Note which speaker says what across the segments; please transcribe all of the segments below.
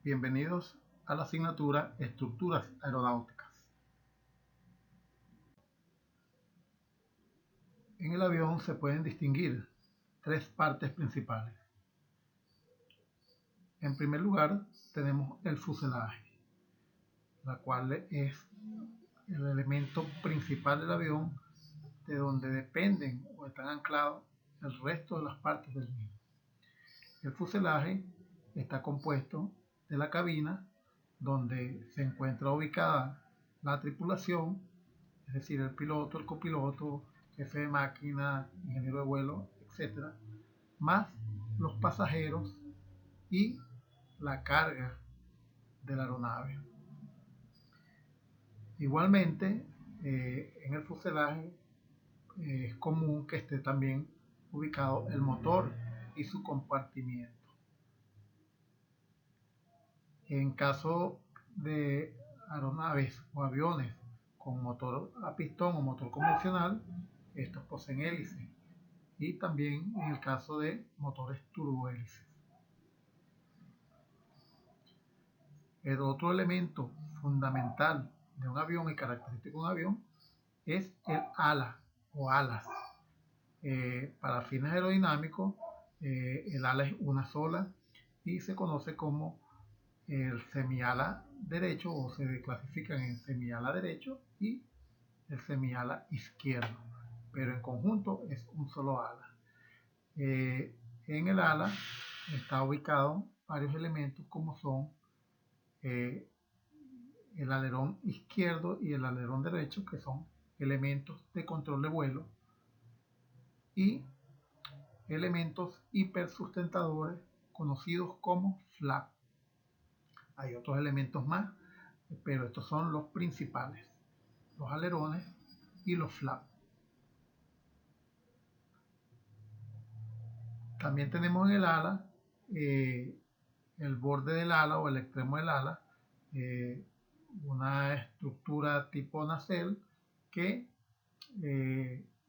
Speaker 1: Bienvenidos a la asignatura Estructuras Aeronáuticas. En el avión se pueden distinguir tres partes principales. En primer lugar, tenemos el fuselaje, la cual es el elemento principal del avión, de donde dependen o están anclados el resto de las partes del mismo. El fuselaje está compuesto de la cabina, donde se encuentra ubicada la tripulación, es decir, el piloto, el copiloto, jefe de máquina, ingeniero de vuelo, etc., más los pasajeros y la carga de la aeronave. Igualmente, en el fuselaje es común que esté también ubicado el motor y su compartimiento. En caso de aeronaves o aviones con motor a pistón o motor convencional, estos poseen hélice, y también en el caso de motores turbohélices. El otro elemento fundamental de un avión y característico de un avión es el ala o alas. Para fines aerodinámicos, el ala es una sola y se conoce como el semiala derecho, o se clasifican en semiala derecho y el semiala izquierdo, pero en conjunto es un solo ala. En el ala está ubicado varios elementos como son el alerón izquierdo y el alerón derecho, que son elementos de control de vuelo, y elementos hipersustentadores conocidos como flap. Hay otros elementos más, pero estos son los principales: los alerones y los flaps. También tenemos en el ala, el borde del ala o el extremo del ala, una estructura tipo nacelle que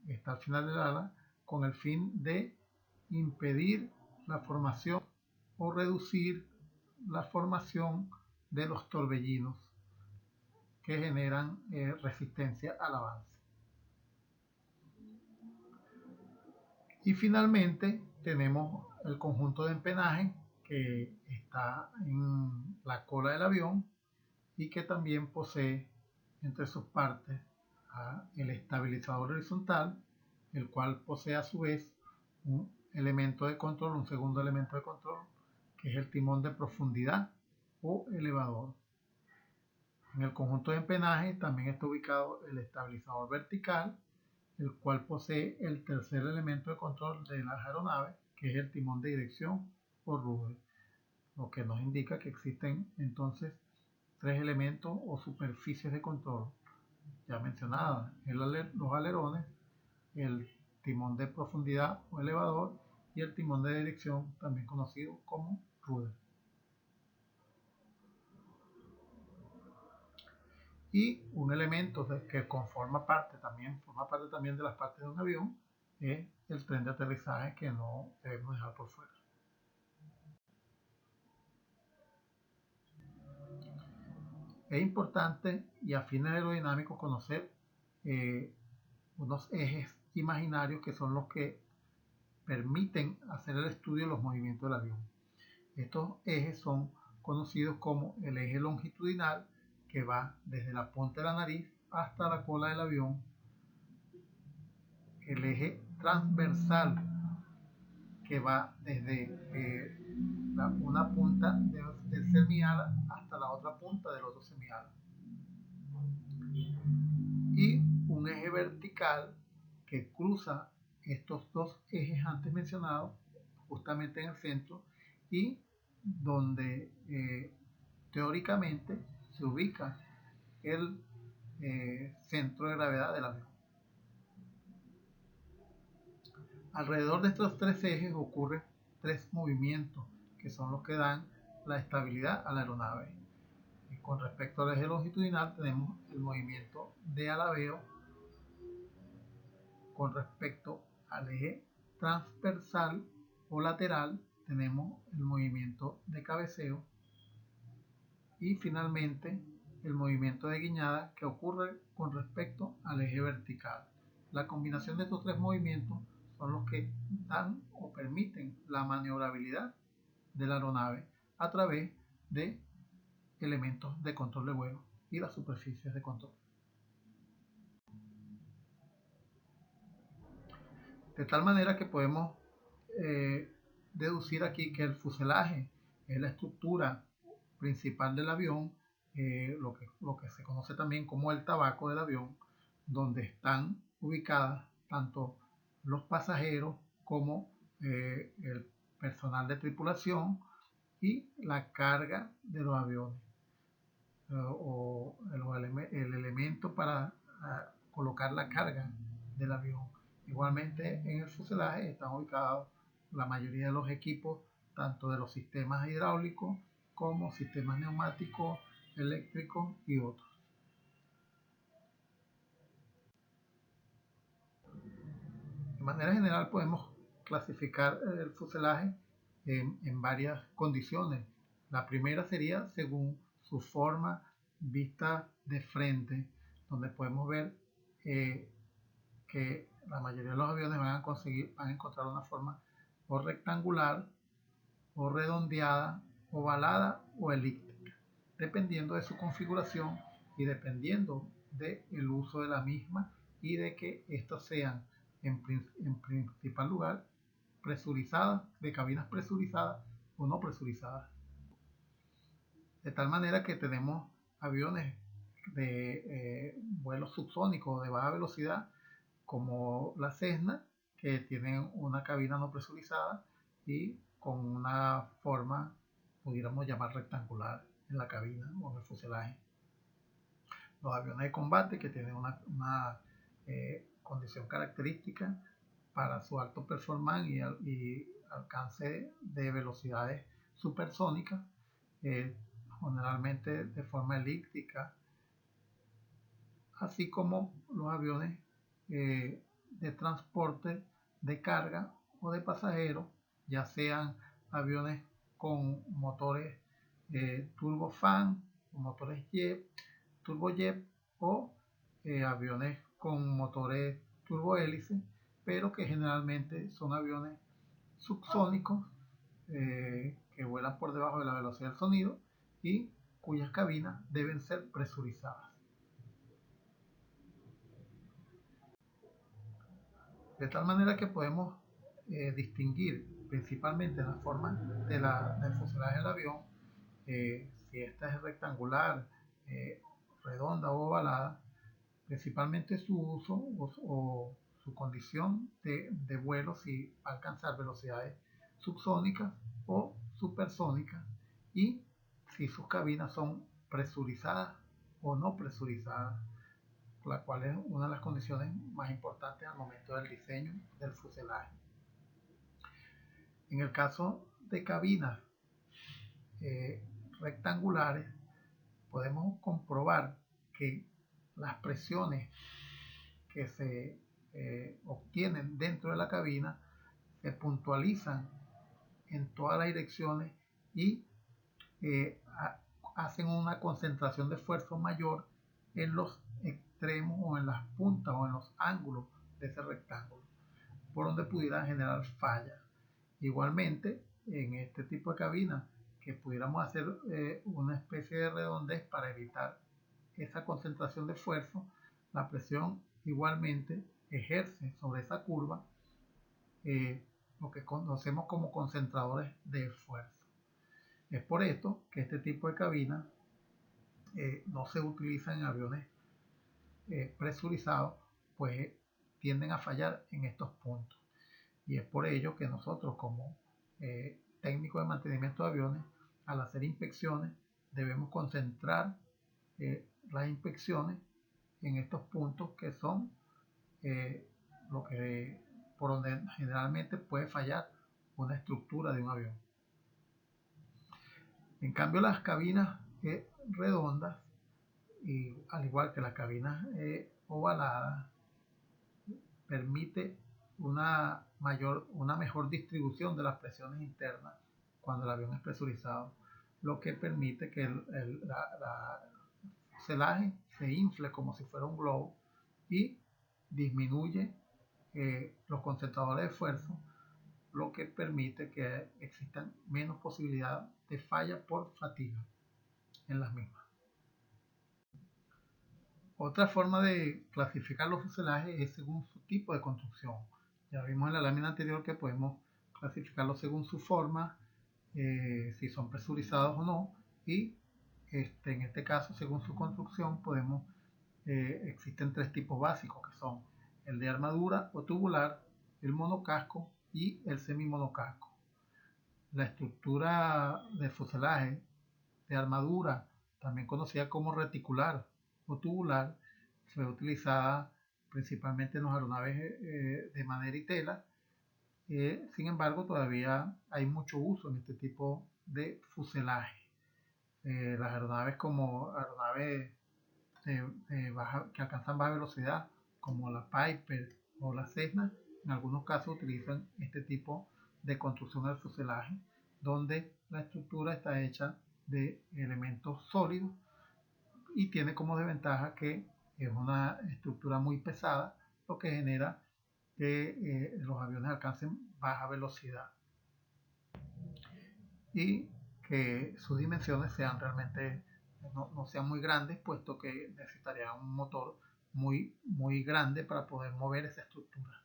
Speaker 1: está al final del ala con el fin de impedir la formación o reducir la formación de los torbellinos que generan resistencia al avance. Y finalmente tenemos el conjunto de empenaje, que está en la cola del avión y que también posee entre sus partes el estabilizador horizontal, el cual posee a su vez un elemento de control, un segundo elemento de control, que es el timón de profundidad o elevador. En el conjunto de empenaje también está ubicado el estabilizador vertical, el cual posee el tercer elemento de control de las aeronaves, que es el timón de dirección o rudder, lo que nos indica que existen entonces tres elementos o superficies de control ya mencionadas: los alerones, el timón de profundidad o elevador y el timón de dirección, también conocido como rudder. Y un elemento que forma parte también de las partes de un avión es el tren de aterrizaje, que no debemos dejar por fuera. Es importante y a fines aerodinámicos conocer unos ejes imaginarios que son los que permiten hacer el estudio de los movimientos del avión. Estos ejes son conocidos como el eje longitudinal, que va desde la punta de la nariz hasta la cola del avión; el eje transversal, que va desde una punta del semiala hasta la otra punta del otro semiala; y un eje vertical que cruza estos dos ejes antes mencionados, justamente en el centro, y donde teóricamente se ubica el centro de gravedad del avión. Alrededor de estos tres ejes ocurren tres movimientos, que son los que dan la estabilidad a la aeronave. Y con respecto al eje longitudinal tenemos el movimiento de alabeo; con respecto al eje transversal o lateral tenemos el movimiento de cabeceo; y finalmente el movimiento de guiñada que ocurre con respecto al eje vertical. La combinación de estos tres movimientos son los que dan o permiten la maniobrabilidad de la aeronave a través de elementos de control de vuelo y las superficies de control. De tal manera que podemos deducir aquí que el fuselaje es la estructura principal del avión, lo que se conoce también como el tabaco del avión, donde están ubicadas tanto los pasajeros como el personal de tripulación y la carga de los aviones, o el elemento para colocar la carga del avión. Igualmente en el fuselaje están ubicados la mayoría de los equipos, tanto de los sistemas hidráulicos como sistemas neumáticos, eléctricos y otros. De manera general podemos clasificar el fuselaje en varias condiciones. La primera sería según su forma vista de frente, donde podemos ver que la mayoría de los aviones van a encontrar una forma o rectangular, o redondeada, ovalada o elíptica, dependiendo de su configuración y dependiendo del uso de la misma y de que estos sean en principal lugar presurizadas, de cabinas presurizadas o no presurizadas. De tal manera que tenemos aviones de vuelos subsónicos de baja velocidad como la Cessna, que tienen una cabina no presurizada y con una forma, pudiéramos llamar rectangular en la cabina o en el fuselaje. Los aviones de combate que tienen una condición característica para su alto performance y alcance de velocidades supersónicas, generalmente de forma elíptica, así como los aviones de transporte de carga o de pasajeros, ya sean aviones con motores turbofan, motores jet, turbojet o aviones con motores turbohélice, pero que generalmente son aviones subsónicos que vuelan por debajo de la velocidad del sonido y cuyas cabinas deben ser presurizadas. De tal manera que podemos distinguir principalmente la forma del fuselaje del avión, si esta es rectangular, redonda o ovalada, principalmente su uso o su condición de vuelo, si va a alcanzar velocidades subsónicas o supersónicas, y si sus cabinas son presurizadas o no presurizadas, la cual es una de las condiciones más importantes al momento del diseño del fuselaje. En el caso de cabinas rectangulares, podemos comprobar que las presiones que se obtienen dentro de la cabina se puntualizan en todas las direcciones y hacen una concentración de esfuerzo mayor en los extremos o en las puntas o en los ángulos de ese rectángulo, por donde pudieran generar fallas. Igualmente, en este tipo de cabina, que pudiéramos hacer una especie de redondez para evitar esa concentración de esfuerzo, la presión igualmente ejerce sobre esa curva lo que conocemos como concentradores de esfuerzo. Es por esto que este tipo de cabinas no se utiliza en aviones presurizados, pues tienden a fallar en estos puntos. Y es por ello que nosotros como técnicos de mantenimiento de aviones, al hacer inspecciones, debemos concentrar las inspecciones en estos puntos que son por donde generalmente puede fallar una estructura de un avión. En cambio, las cabinas redondas, y al igual que las cabinas ovaladas, permite una mejor distribución de las presiones internas cuando el avión es presurizado, lo que permite que el fuselaje se infle como si fuera un globo y disminuye los concentradores de esfuerzo, lo que permite que existan menos posibilidad de falla por fatiga en las mismas. Otra forma de clasificar los fuselajes es según su tipo de construcción. Ya vimos en la lámina anterior que podemos clasificarlos según su forma, si son presurizados o no, y en este caso, según su construcción, existen tres tipos básicos que son el de armadura o tubular, el monocasco y el semimonocasco. La estructura de fuselaje de armadura, también conocida como reticular o tubular, fue utilizada principalmente en los aeronaves de madera y tela. Sin embargo, todavía hay mucho uso en este tipo de fuselaje. Las aeronaves como aeronaves que alcanzan baja velocidad, como la Piper o la Cessna, en algunos casos utilizan este tipo de construcción del fuselaje, donde la estructura está hecha de elementos sólidos y tiene como desventaja que es una estructura muy pesada, lo que genera que los aviones alcancen baja velocidad y que sus dimensiones sean realmente no sean muy grandes, puesto que necesitaría un motor muy grande para poder mover esa estructura.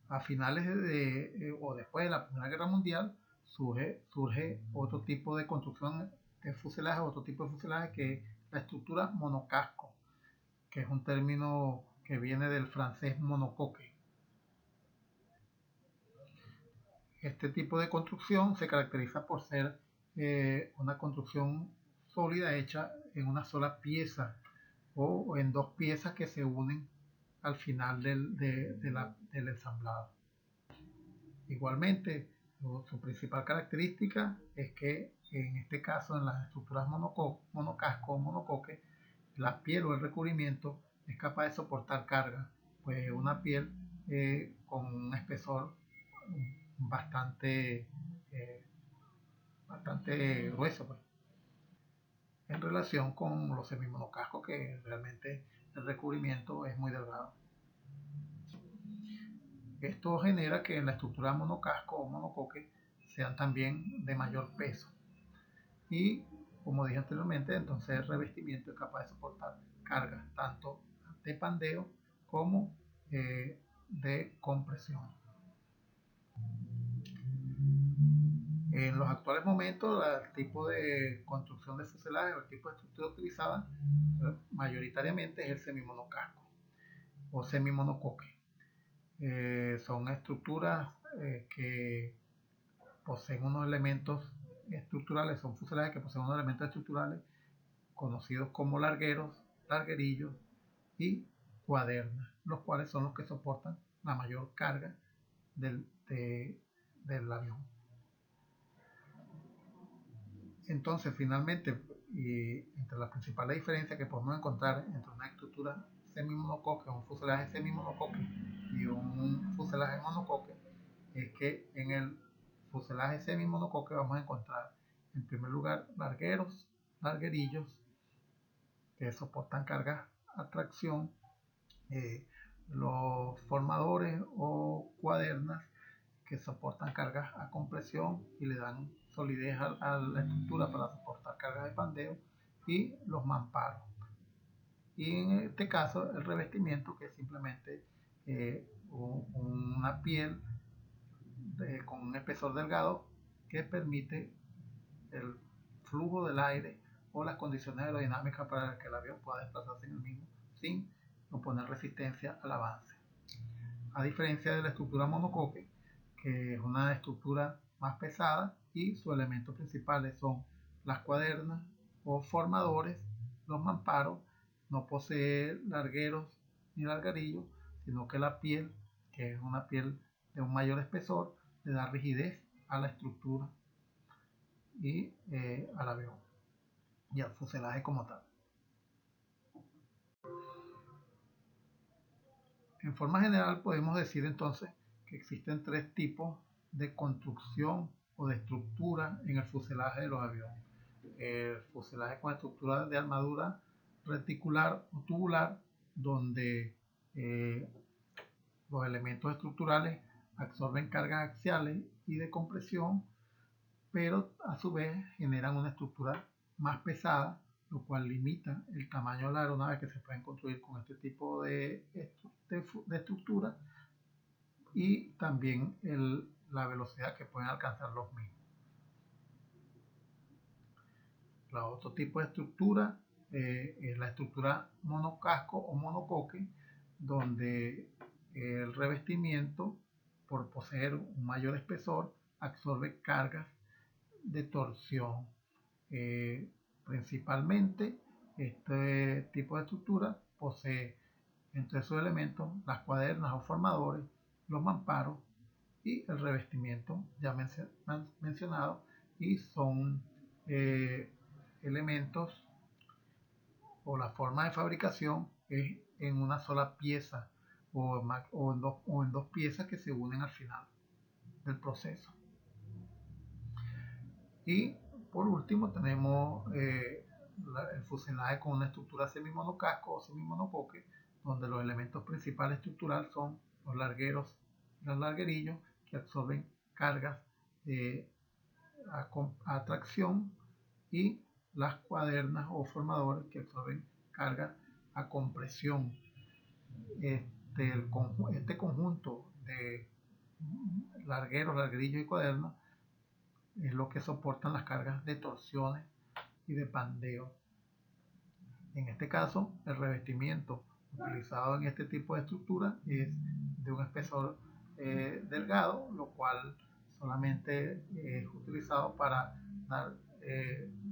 Speaker 1: A finales o después de la Primera Guerra Mundial surge otro tipo de construcción de fuselaje, otro tipo de fuselaje que es la estructura monocasco, que es un término que viene del francés monocoque. Este tipo de construcción se caracteriza por ser una construcción sólida hecha en una sola pieza o en dos piezas que se unen al final del ensamblado. Igualmente, su principal característica es que en este caso en las estructuras monocasco o monocoque, la piel o el recubrimiento es capaz de soportar carga, pues una piel con un espesor bastante, eh, bastante grueso, pues, en relación con los semimonocascos, que realmente el recubrimiento es muy delgado. Esto genera que la estructura monocasco o monocoque sean también de mayor peso. Y como dije anteriormente, entonces el revestimiento es capaz de soportar cargas tanto de pandeo como de compresión. En los actuales momentos, el tipo de construcción de fuselaje o el tipo de estructura utilizada mayoritariamente es el semimonocasco o semimonocoque. Son estructuras que poseen unos elementos estructurales, son fuselajes que poseen unos elementos estructurales conocidos como largueros, larguerillos y cuadernas, los cuales son los que soportan la mayor carga del avión. Entonces, finalmente, y entre las principales diferencias que podemos encontrar entre una estructura semimonocoque, un fuselaje semimonocoque y un fuselaje monocoque, es que en el fuselaje semimonocoque vamos a encontrar, en primer lugar, largueros, larguerillos, que soportan cargas a tracción, los formadores o cuadernas, que soportan cargas a compresión y le dan solidez a la estructura para soportar cargas de pandeo, y los mamparos. Y en este caso el revestimiento, que es simplemente una piel con un espesor delgado que permite el flujo del aire o las condiciones aerodinámicas para que el avión pueda desplazarse en el mismo sin oponer resistencia al avance. A diferencia de la estructura monocoque, que es una estructura más pesada y sus elementos principales son las cuadernas o formadores, los mamparos, no posee largueros ni largarillos, sino que la piel, que es una piel de un mayor espesor, le da rigidez a la estructura y al avión y al fuselaje como tal. En forma general podemos decir entonces que existen tres tipos de construcción o de estructura en el fuselaje de los aviones. El fuselaje con estructura de armadura reticular o tubular, donde los elementos estructurales absorben cargas axiales y de compresión, pero a su vez generan una estructura más pesada, lo cual limita el tamaño de la aeronave que se pueden construir con este tipo de estructura y también la velocidad que pueden alcanzar los mismos. El otro tipo de estructura es la estructura monocasco o monocoque, donde el revestimiento, por poseer un mayor espesor, absorbe cargas de torsión. Principalmente, este tipo de estructura posee entre sus elementos las cuadernas o formadores, los mamparos y el revestimiento ya mencionado, y son elementos, o la forma de fabricación es en una sola pieza o en dos piezas que se unen al final del proceso. Y por último tenemos el fuselaje con una estructura semimonocasco o semimonocoque, donde los elementos principales estructurales son los largueros y los larguerillos, que absorben cargas a tracción, y las cuadernas o formadores, que absorben cargas a compresión. Este conjunto de largueros, larguerillos y cuadernos es lo que soportan las cargas de torsiones y de pandeo. En este caso, el revestimiento utilizado en este tipo de estructura es de un espesor delgado, lo cual solamente es utilizado para dar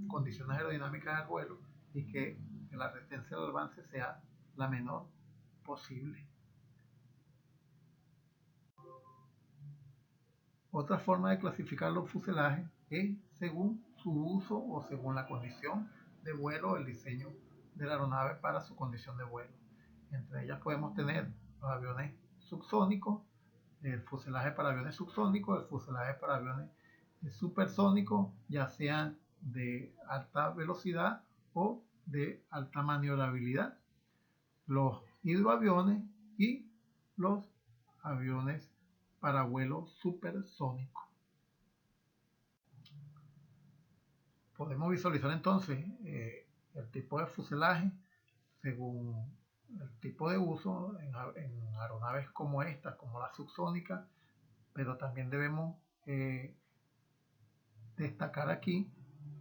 Speaker 1: condiciones aerodinámicas al vuelo y que la resistencia al avance sea la menor posible. Otra forma de clasificar los fuselajes es según su uso o según la condición de vuelo o el diseño de la aeronave para su condición de vuelo. Entre ellas podemos tener los aviones subsónicos, el fuselaje para aviones subsónicos, el fuselaje para aviones supersónicos, ya sean de alta velocidad o de alta maniobrabilidad, los hidroaviones y los aviones para vuelo supersónico. Podemos visualizar entonces el tipo de fuselaje según el tipo de uso en aeronaves como estas, como la subsónica, pero también debemos destacar aquí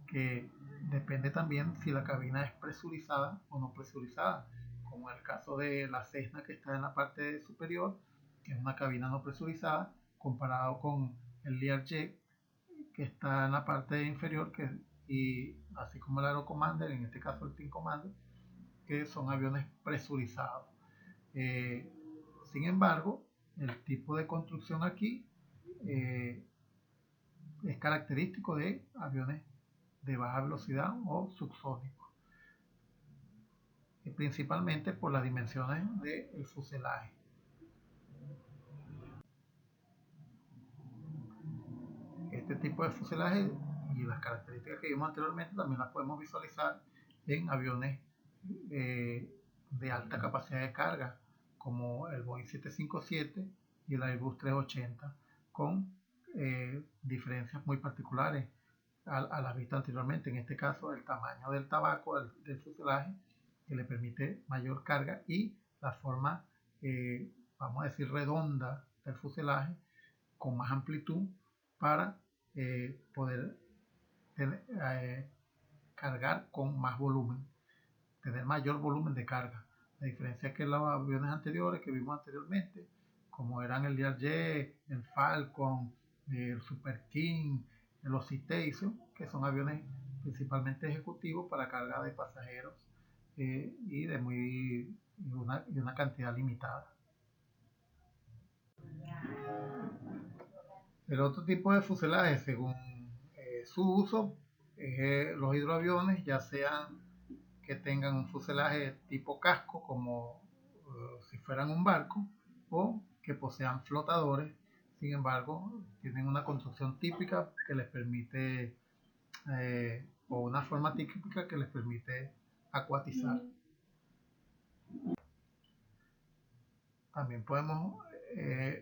Speaker 1: que depende también si la cabina es presurizada o no presurizada, como en el caso de la Cessna, que está en la parte superior, que es una cabina no presurizada, comparado con el Learjet, que está en la parte inferior, y así como el Aerocommander, en este caso el Team Commander, que son aviones presurizados. Sin embargo, el tipo de construcción aquí es característico de aviones de baja velocidad o subsónicos, y principalmente por las dimensiones del fuselaje. Este tipo de fuselaje y las características que vimos anteriormente también las podemos visualizar en aviones de alta capacidad de carga, como el Boeing 757 y el Airbus 380, con diferencias muy particulares a las vistas anteriormente. En este caso, el tamaño del tabaco del fuselaje, que le permite mayor carga, y la forma, vamos a decir, redonda del fuselaje, con más amplitud para poder cargar con más volumen, tener mayor volumen de carga. La diferencia es que los aviones anteriores que vimos anteriormente, como eran el Learjet, el Falcon, el Super King, los Citation, que son aviones principalmente ejecutivos para carga de pasajeros y de una cantidad limitada. El otro tipo de fuselaje, según su uso, los hidroaviones, ya sean que tengan un fuselaje tipo casco, como si fueran un barco, o que posean flotadores sin embargo, tienen una construcción típica que les permite, o una forma típica que les permite acuatizar. También podemos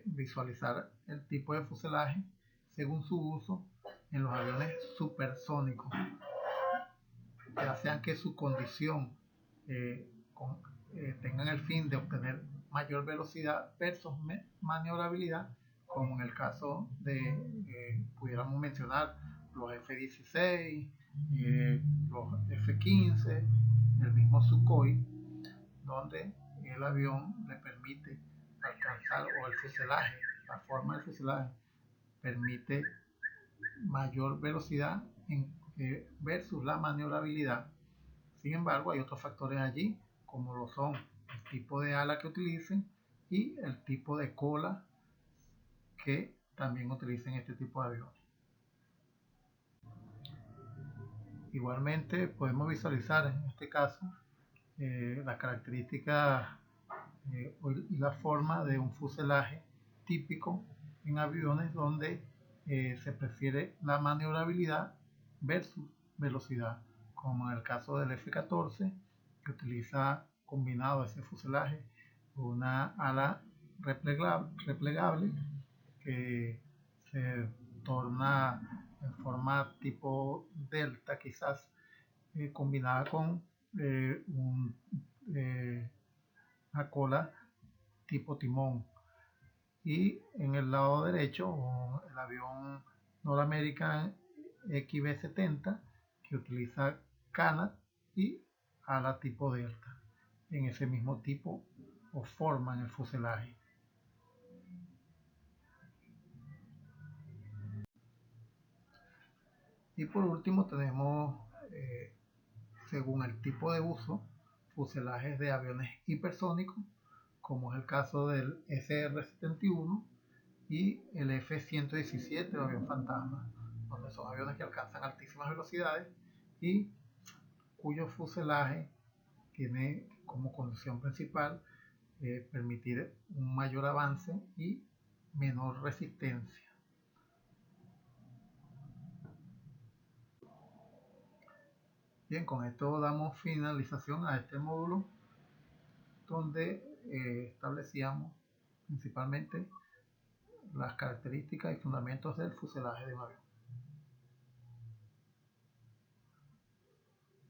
Speaker 1: visualizar el tipo de fuselaje según su uso en los aviones supersónicos, ya sean que su condición tengan el fin de obtener mayor velocidad versus maniobrabilidad, como en el caso de, pudiéramos mencionar, los F-16, los F-15, el mismo Sukhoi, donde el avión le permite alcanzar, o el fuselaje, la forma del fuselaje, permite mayor velocidad versus la maniobrabilidad. Sin embargo, hay otros factores allí, como lo son el tipo de ala que utilicen y el tipo de cola que también utilicen este tipo de aviones. Igualmente podemos visualizar en este caso las características y la forma de un fuselaje típico en aviones donde se prefiere la maniobrabilidad versus velocidad, como en el caso del F-14, que utiliza combinado ese fuselaje con una ala replegable que se torna en forma tipo delta, quizás combinada con una cola tipo timón. Y en el lado derecho el avión North American XB-70, que utiliza canat y ala tipo delta en ese mismo tipo o forma en el fuselaje. Y por último tenemos, según el tipo de uso, fuselajes de aviones hipersónicos, como es el caso del SR-71 y el F-117, el avión fantasma, donde son aviones que alcanzan altísimas velocidades y cuyo fuselaje tiene como condición principal permitir un mayor avance y menor resistencia. Bien, con esto damos finalización a este módulo donde establecíamos principalmente las características y fundamentos del fuselaje de un avión.